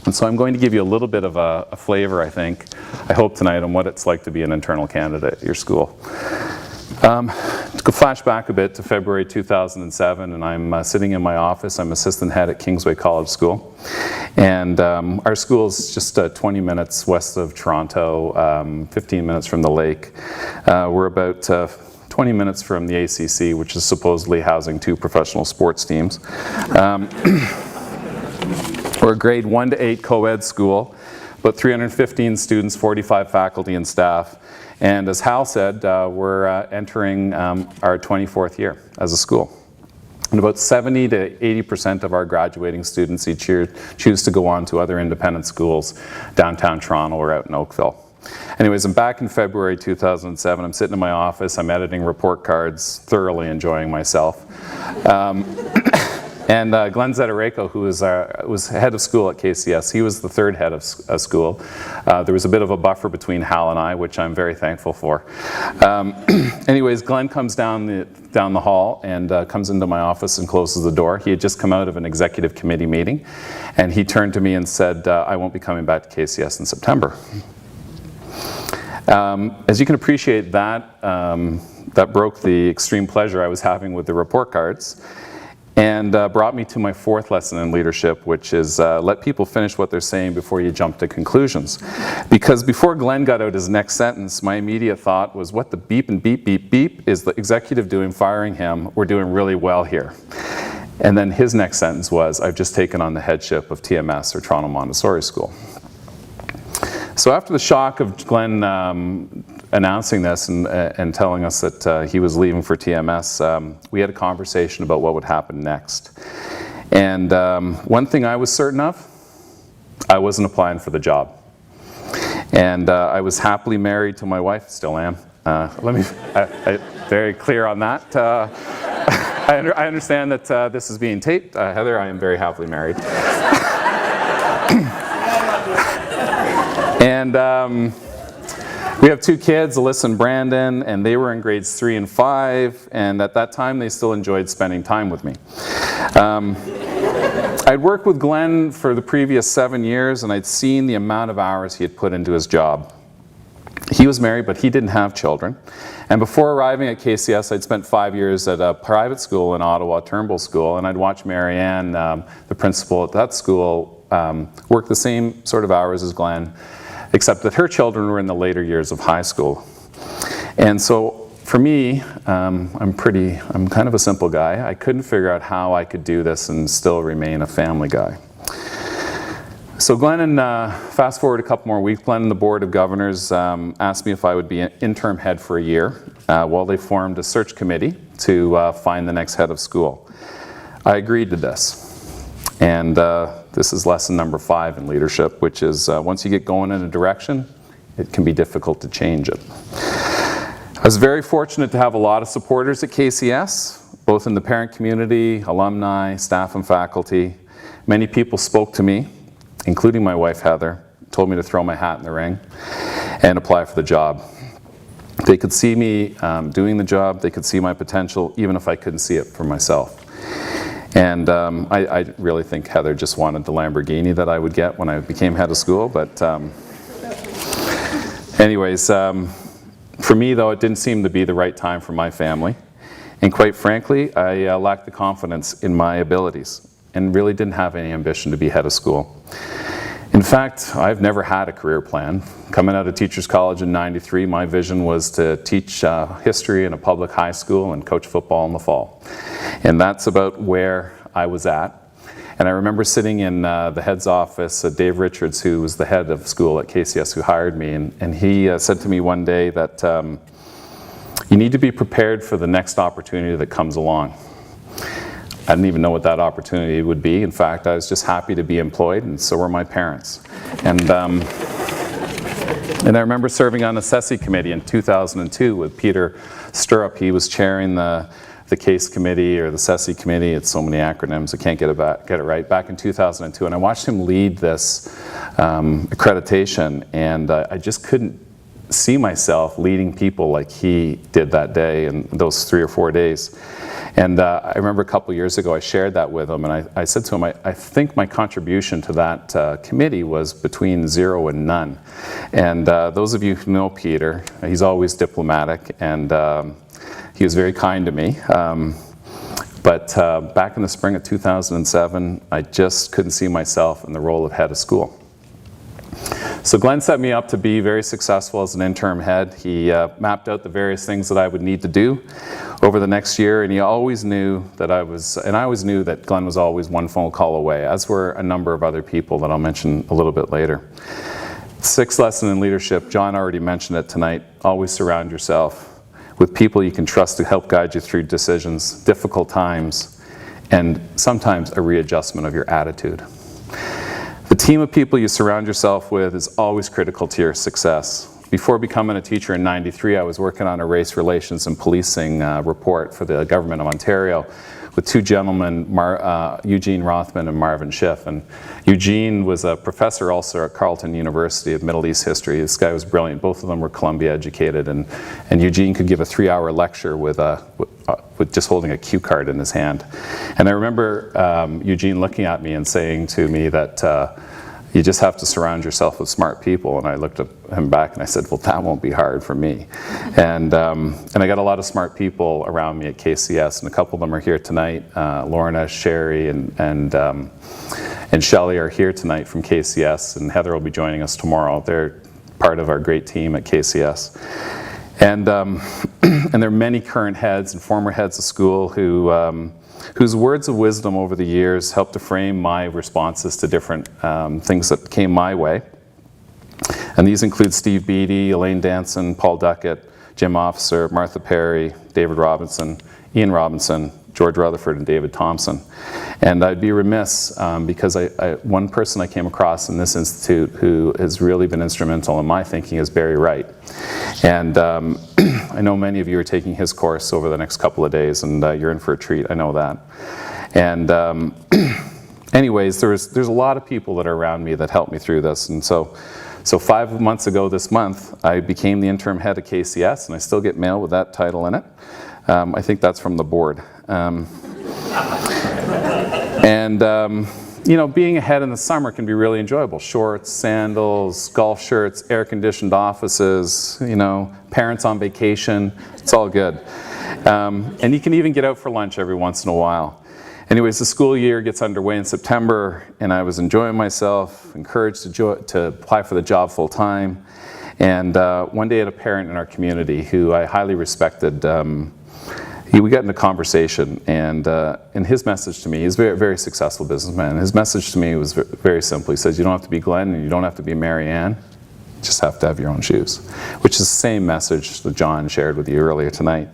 And so I'm going to give you a little bit of a flavor, I hope tonight, on what it's like to be an internal candidate at your school. To flash back a bit to February 2007, and I'm sitting in my office. I'm assistant head at Kingsway College School. And our school is just 20 minutes west of Toronto, 15 minutes from the lake. We're about 20 minutes from the ACC, which is supposedly housing 2 professional sports teams. We're a grade 1 to 8 co-ed school, about 315 students, 45 faculty and staff. And as Hal said, we're entering our 24th year as a school. And about 70 to 80% of our graduating students each year choose to go on to other independent schools downtown Toronto or out in Oakville. Anyways, I'm back in February 2007. I'm sitting in my office. I'm editing report cards, thoroughly enjoying myself. And Glenn Zedoreko, who was head of school at KCS, he was the 3rd head of school. There was a bit of a buffer between Hal and I, which I'm very thankful for. Anyways, Glenn comes down the hall and comes into my office and closes the door. He had just come out of an executive committee meeting, and he turned to me and said, I won't be coming back to KCS in September. As you can appreciate, that broke the extreme pleasure I was having with the report cards, and brought me to my 4th lesson in leadership, which is let people finish what they're saying before you jump to conclusions. Because before Glenn got out his next sentence, my immediate thought was, what the beep and beep, beep, beep is the executive doing firing him? We're doing really well here. And then his next sentence was, I've just taken on the headship of TMS, or Toronto Montessori School. So after the shock of Glenn announcing this and telling us that he was leaving for TMS, we had a conversation about what would happen next. And one thing I was certain of, I wasn't applying for the job. And I was happily married to my wife, still am. Very clear on that. I understand that this is being taped. Heather, I am very happily married. And we have 2 kids, Alyssa and Brandon, and they were in grades 3 and 5, and at that time they still enjoyed spending time with me. I'd worked with Glenn for the previous 7 years, and I'd seen the amount of hours he had put into his job. He was married, but he didn't have children. And before arriving at KCS, I'd spent 5 years at a private school in Ottawa, Turnbull School, and I'd watched Marianne, the principal at that school, work the same sort of hours as Glenn, except that her children were in the later years of high school. And so for me, I'm kind of a simple guy. I couldn't figure out how I could do this and still remain a family guy. So Glenn, and fast forward a couple more weeks, Glenn and the Board of Governors asked me if I would be an interim head for a year while they formed a search committee to find the next head of school. I agreed to this. And this is lesson number 5 in leadership, which is once you get going in a direction, it can be difficult to change it. I was very fortunate to have a lot of supporters at KCS, both in the parent community, alumni, staff and faculty. Many people spoke to me, including my wife Heather, told me to throw my hat in the ring and apply for the job. They could see me doing the job, they could see my potential, even if I couldn't see it for myself. And I really think Heather just wanted the Lamborghini that I would get when I became head of school. But anyways, for me though, it didn't seem to be the right time for my family. And quite frankly, I lacked the confidence in my abilities and really didn't have any ambition to be head of school. In fact, I've never had a career plan. Coming out of Teachers College in '93, my vision was to teach history in a public high school and coach football in the fall. And that's about where I was at. And I remember sitting in the head's office, Dave Richards, who was the head of school at KCS, who hired me, and he said to me one day that you need to be prepared for the next opportunity that comes along. I didn't even know what that opportunity would be. In fact, I was just happy to be employed, and so were my parents. And I remember serving on the SESI committee in 2002 with Peter Stirrup. He was chairing the case committee, or the SESI committee. It's so many acronyms, I can't get it right. Back in 2002, and I watched him lead this accreditation, and I just couldn't see myself leading people like he did that day and those 3 or 4 days. And I remember a couple years ago I shared that with him, and I said to him, I think my contribution to that committee was between 0 and none. And those of you who know Peter, he's always diplomatic, and he was very kind to me. But back in the spring of 2007, I just couldn't see myself in the role of head of school. So Glenn set me up to be very successful as an interim head. He mapped out the various things that I would need to do over the next year, and he always knew that I always knew that Glenn was always one phone call away, as were a number of other people that I'll mention a little bit later. Sixth lesson in leadership, John already mentioned it tonight, always surround yourself with people you can trust to help guide you through decisions, difficult times, and sometimes a readjustment of your attitude. The team of people you surround yourself with is always critical to your success. Before becoming a teacher in '93, I was working on a race relations and policing report for the Government of Ontario with two gentlemen, Eugene Rothman and Marvin Schiff. And Eugene was a professor also at Carleton University of Middle East History. This guy was brilliant. Both of them were Columbia educated, and Eugene could give a 3-hour lecture with just holding a cue card in his hand. And I remember Eugene looking at me and saying to me that you just have to surround yourself with smart people. And I looked at him back and I said, well, that won't be hard for me. And I got a lot of smart people around me at KCS, and a couple of them are here tonight. Lorna, Sherry, and Shelley are here tonight from KCS, and Heather will be joining us tomorrow. They're part of our great team at KCS. And there are many current heads and former heads of school whose words of wisdom over the years helped to frame my responses to different things that came my way. And these include Steve Beattie, Elaine Danson, Paul Duckett, Jim Officer, Martha Perry, David Robinson, Ian Robinson, George Rutherford, and David Thompson. And I'd be remiss because one person I came across in this institute who has really been instrumental in my thinking is Barry Wright. And I know many of you are taking his course over the next couple of days, and you're in for a treat, I know that. And anyways, there's a lot of people that are around me that helped me through this. And so 5 months ago this month, I became the interim head of KCS, and I still get mail with that title in it. I think that's from the board. You know, being a head in the summer can be really enjoyable. Shorts, sandals, golf shirts, air-conditioned offices, you know, parents on vacation, it's all good. And you can even get out for lunch every once in a while. Anyways, the school year gets underway in September, and I was enjoying myself, encouraged to apply for the job full-time. And one day I had a parent in our community who I highly respected. We got into conversation, and his message to me, he's a very, very successful businessman. His message to me was very simple. He says, you don't have to be Glenn, and you don't have to be Mary Ann. You just have to have your own shoes, which is the same message that John shared with you earlier tonight.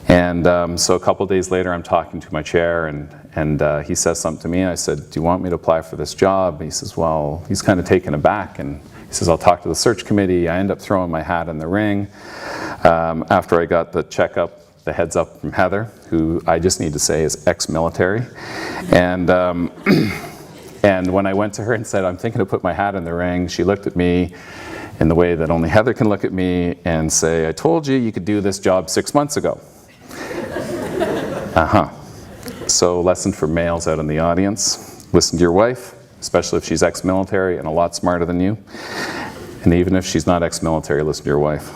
And so a couple days later, I'm talking to my chair, and he says something to me. I said, do you want me to apply for this job? And he says, well, he's kind of taken aback, and he says, I'll talk to the search committee. I end up throwing my hat in the ring after I got the checkup. The heads up from Heather, who I just need to say is ex-military. And when I went to her and said, I'm thinking to put my hat in the ring, she looked at me in the way that only Heather can look at me and say, I told you you could do this job 6 months ago. So lesson for males out in the audience, listen to your wife, especially if she's ex-military and a lot smarter than you. And even if she's not ex-military, listen to your wife.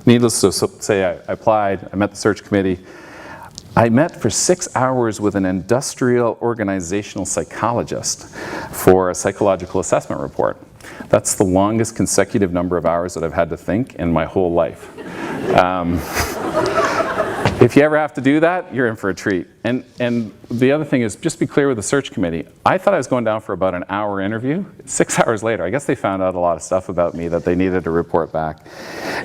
Needless to say, I applied, I met the search committee. I met for 6 hours with an industrial organizational psychologist for a psychological assessment report. That's the longest consecutive number of hours that I've had to think in my whole life. If you ever have to do that, you're in for a treat. And the other thing is, just be clear with the search committee. I thought I was going down for about an hour interview. 6 hours later, I guess they found out a lot of stuff about me that they needed to report back.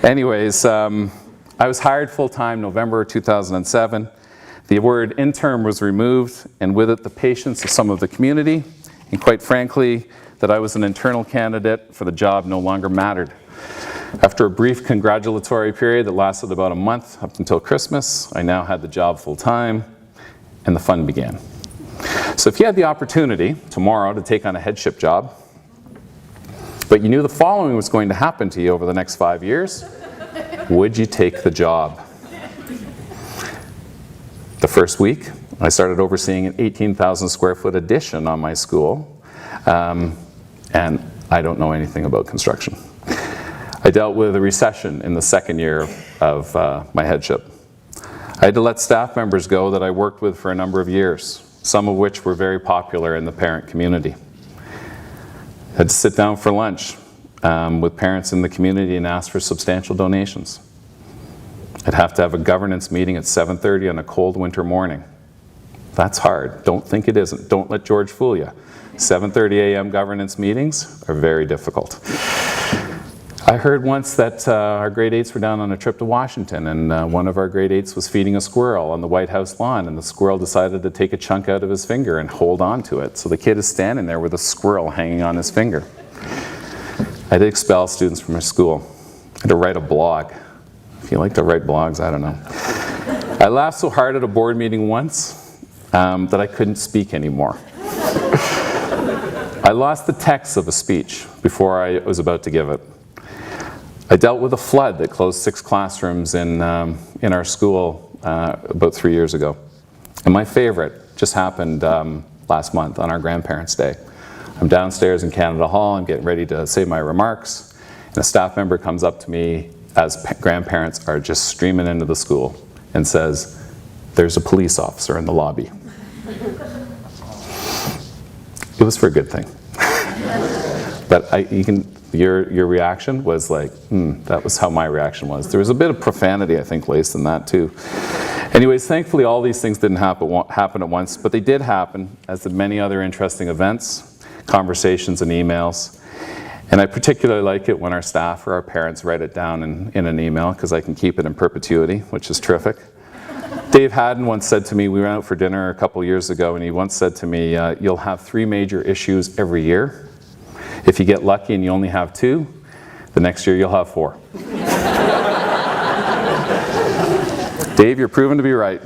Anyways, I was hired full-time November 2007. The word intern was removed, and with it the patience of some of the community, and quite frankly, that I was an internal candidate for the job no longer mattered. After a brief congratulatory period that lasted about a month up until Christmas, I now had the job full-time, and the fun began. So if you had the opportunity tomorrow to take on a headship job, but you knew the following was going to happen to you over the next 5 years, would you take the job? The first week, I started overseeing an 18,000 square foot addition on my school, and I don't know anything about construction. I dealt with a recession in the second year of my headship. I had to let staff members go that I worked with for a number of years, some of which were very popular in the parent community. I had to sit down for lunch with parents in the community and ask for substantial donations. I'd have to have a governance meeting at 7:30 on a cold winter morning. That's hard. Don't think it isn't. Don't let George fool you. 7:30 a.m. governance meetings are very difficult. I heard once that our grade 8s were down on a trip to Washington, and one of our grade 8s was feeding a squirrel on the White House lawn, and the squirrel decided to take a chunk out of his finger and hold on to it. So the kid is standing there with a squirrel hanging on his finger. I had to expel students from our school. I had to write a blog. If you like to write blogs, I don't know. I laughed so hard at a board meeting once that I couldn't speak anymore. I lost the text of a speech before I was about to give it. I dealt with a flood that closed 6 classrooms in our school about 3 years ago. And my favorite just happened last month on our Grandparents' Day. I'm downstairs in Canada Hall, I'm getting ready to say my remarks, and a staff member comes up to me as grandparents are just streaming into the school and says, "There's a police officer in the lobby." It was for a good thing. But your reaction was like, that was how my reaction was. There was a bit of profanity, I think, laced in that too. Anyways, thankfully all these things didn't happen at once, but they did happen, as did many other interesting events, conversations and emails. And I particularly like it when our staff or our parents write it down in an email, because I can keep it in perpetuity, which is terrific. Dave Haddon once said to me, we went out for dinner a couple years ago, and he once said to me, you'll have 3 major issues every year. If you get lucky and you only have 2, the next year you'll have 4. Dave, you're proven to be right.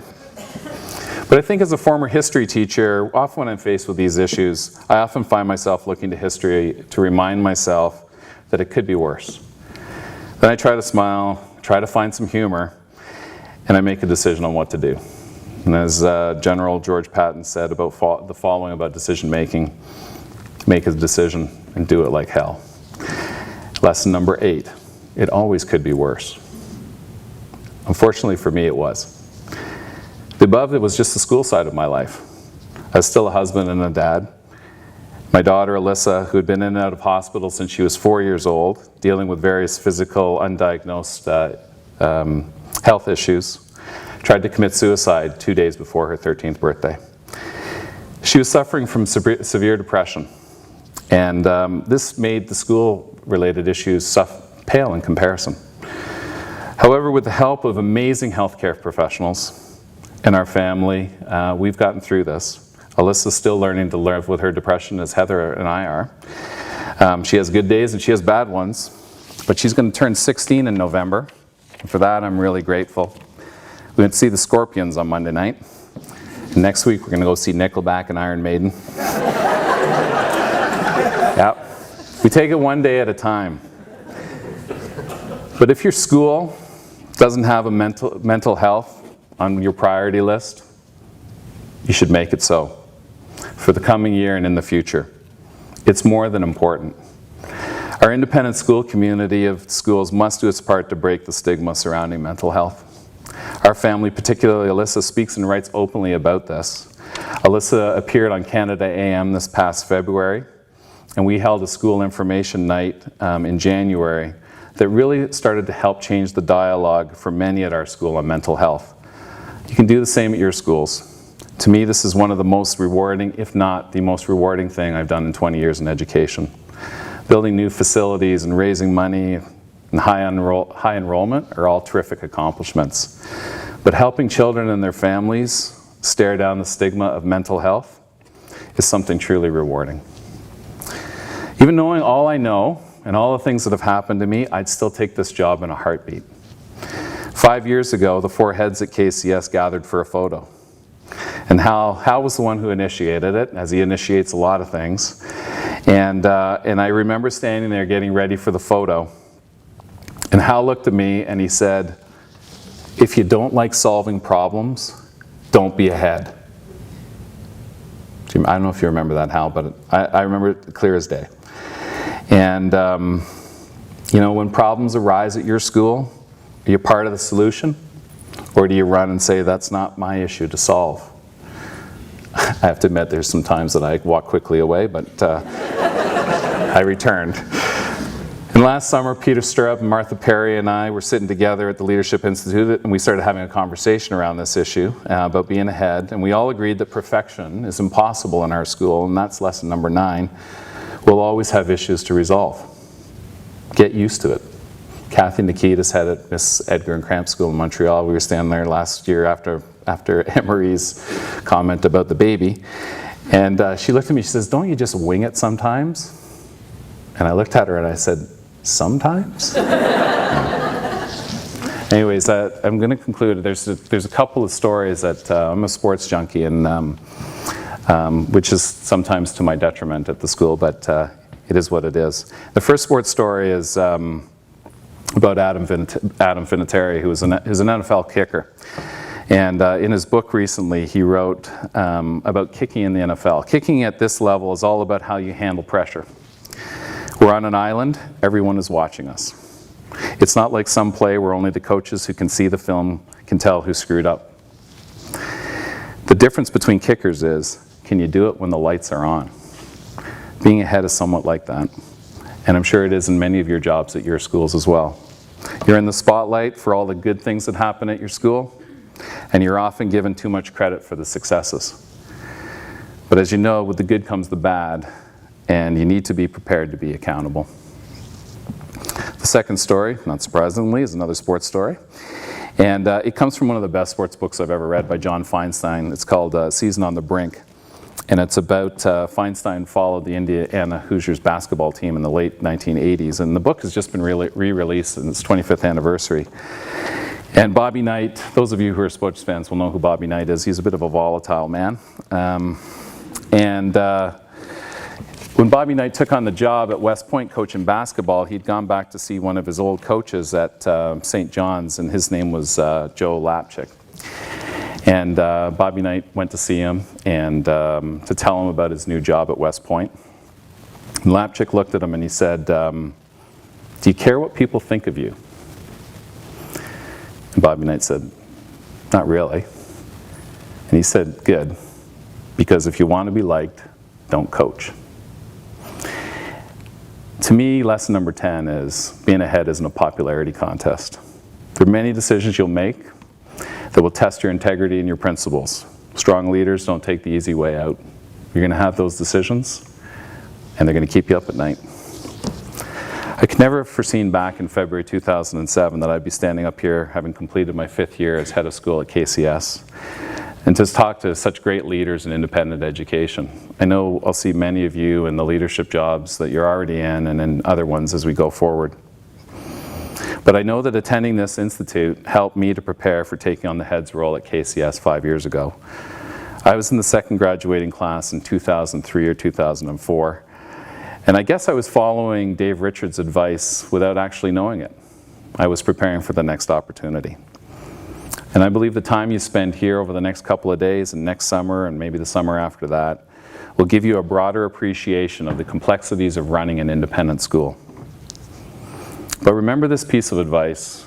But I think as a former history teacher, often when I'm faced with these issues, I often find myself looking to history to remind myself that it could be worse. Then I try to smile, try to find some humor, and I make a decision on what to do. And as General George Patton said about the following about decision making, make a decision and do it like hell. Lesson number 8, it always could be worse. Unfortunately for me, it was. The above, it was just the school side of my life. I was still a husband and a dad. My daughter, Alyssa, who had been in and out of hospital since she was 4 years old, dealing with various physical, undiagnosed health issues, tried to commit suicide 2 days before her 13th birthday. She was suffering from severe depression, and this made the school-related issues pale in comparison. However, with the help of amazing healthcare professionals and our family, we've gotten through this. Alyssa's still learning to live with her depression, as Heather and I are. She has good days and she has bad ones, but she's going to turn 16 in November. And for that, I'm really grateful. We went to see the Scorpions on Monday night. And next week, we're going to go see Nickelback and Iron Maiden. Yep. We take it one day at a time. But if your school doesn't have a mental health on your priority list, you should make it so for the coming year and in the future. It's more than important. Our independent school community of schools must do its part to break the stigma surrounding mental health. Our family, particularly Alyssa, speaks and writes openly about this. Alyssa appeared on Canada AM this past February, and we held a school information night in January that really started to help change the dialogue for many at our school on mental health. You can do the same at your schools. To me, this is one of the most rewarding, if not the most rewarding thing I've done in 20 years in education. Building new facilities and raising money and high enrollment are all terrific accomplishments. But helping children and their families stare down the stigma of mental health is something truly rewarding. Even knowing all I know and all the things that have happened to me, I'd still take this job in a heartbeat. 5 years ago, the 4 heads at KCS gathered for a photo. And Hal was the one who initiated it, as he initiates a lot of things. And I remember standing there getting ready for the photo. And Hal looked at me and he said, "If you don't like solving problems, don't be a head." I don't know if you remember that, Hal, but I remember it clear as day. And you know, when problems arise at your school, are you part of the solution? Or do you run and say, "That's not my issue to solve"? I have to admit there's some times that I walk quickly away, but I returned. And last summer, Peter Stirrup and Martha Perry and I were sitting together at the Leadership Institute, and we started having a conversation around this issue about being ahead, and we all agreed that perfection is impossible in our school, and that's lesson number 9. We'll always have issues to resolve. Get used to it. Kathy Nikitas had at Miss Edgar and Cramp School in Montreal. We were standing there last year after Emery's comment about the baby, and she looked at me, she says, "Don't you just wing it sometimes?" And I looked at her and I said, "Sometimes?" Anyways, I'm going to conclude. There's a couple of stories that I'm a sports junkie, and which is sometimes to my detriment at the school, but it is what it is. The first sports story is about Adam Vinatieri, who's an NFL kicker. And in his book recently, he wrote about kicking in the NFL. Kicking at this level is all about how you handle pressure. We're on an island, everyone is watching us. It's not like some play where only the coaches who can see the film can tell who screwed up. The difference between kickers is, can you do it when the lights are on? Being ahead is somewhat like that. And I'm sure it is in many of your jobs at your schools as well. You're in the spotlight for all the good things that happen at your school, and you're often given too much credit for the successes. But as you know, with the good comes the bad, and you need to be prepared to be accountable. The second story, not surprisingly, is another sports story. And it comes from one of the best sports books I've ever read by John Feinstein. It's called Season on the Brink. And it's about Feinstein followed the Indiana Hoosiers basketball team in the late 1980s. And the book has just been re-released in its 25th anniversary. And Bobby Knight, those of you who are sports fans will know who Bobby Knight is. He's a bit of a volatile man. When Bobby Knight took on the job at West Point coaching basketball, he'd gone back to see one of his old coaches at St. John's, and his name was Joe Lapchick. And Bobby Knight went to see him and to tell him about his new job at West Point. And Lapchick looked at him and he said, "Do you care what people think of you?" And Bobby Knight said, "Not really." And he said, "Good, because if you want to be liked, don't coach." To me, lesson number 10 is being ahead isn't a popularity contest. There are many decisions you'll make that will test your integrity and your principles. Strong leaders don't take the easy way out. You're going to have those decisions, and they're going to keep you up at night. I could never have foreseen back in February 2007 that I'd be standing up here having completed my 5th year as head of school at KCS, and to talk to such great leaders in independent education. I know I'll see many of you in the leadership jobs that you're already in and in other ones as we go forward. But I know that attending this institute helped me to prepare for taking on the head's role at KCS 5 years ago. I was in the second graduating class in 2003 or 2004, and I guess I was following Dave Richards' advice without actually knowing it. I was preparing for the next opportunity. And I believe the time you spend here over the next couple of days and next summer and maybe the summer after that will give you a broader appreciation of the complexities of running an independent school. But remember this piece of advice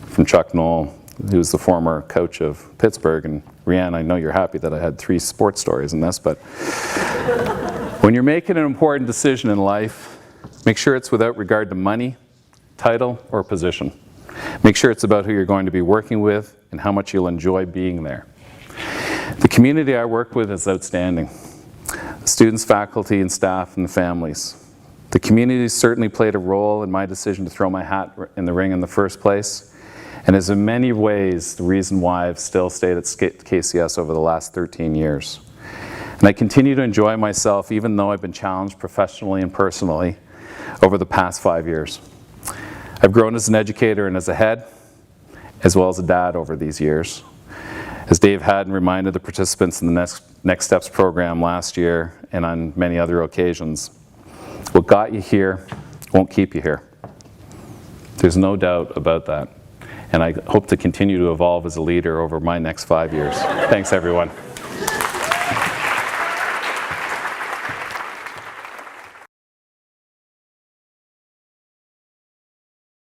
from Chuck Knoll, who's the former coach of Pittsburgh. And Rianne, I know you're happy that I had 3 sports stories in this, but when you're making an important decision in life, make sure it's without regard to money, title, or position. Make sure it's about who you're going to be working with and how much you'll enjoy being there. The community I work with is outstanding. Students, faculty, and staff, and the families. The community certainly played a role in my decision to throw my hat in the ring in the first place, and is in many ways the reason why I've still stayed at KCS over the last 13 years. And I continue to enjoy myself even though I've been challenged professionally and personally over the past 5 years. I've grown as an educator and as a head, as well as a dad over these years. As Dave Haddon reminded the participants in the Next Steps program last year and on many other occasions, What got you here won't keep you here. There's no doubt about that. And I hope to continue to evolve as a leader over my next 5 years. Thanks, everyone.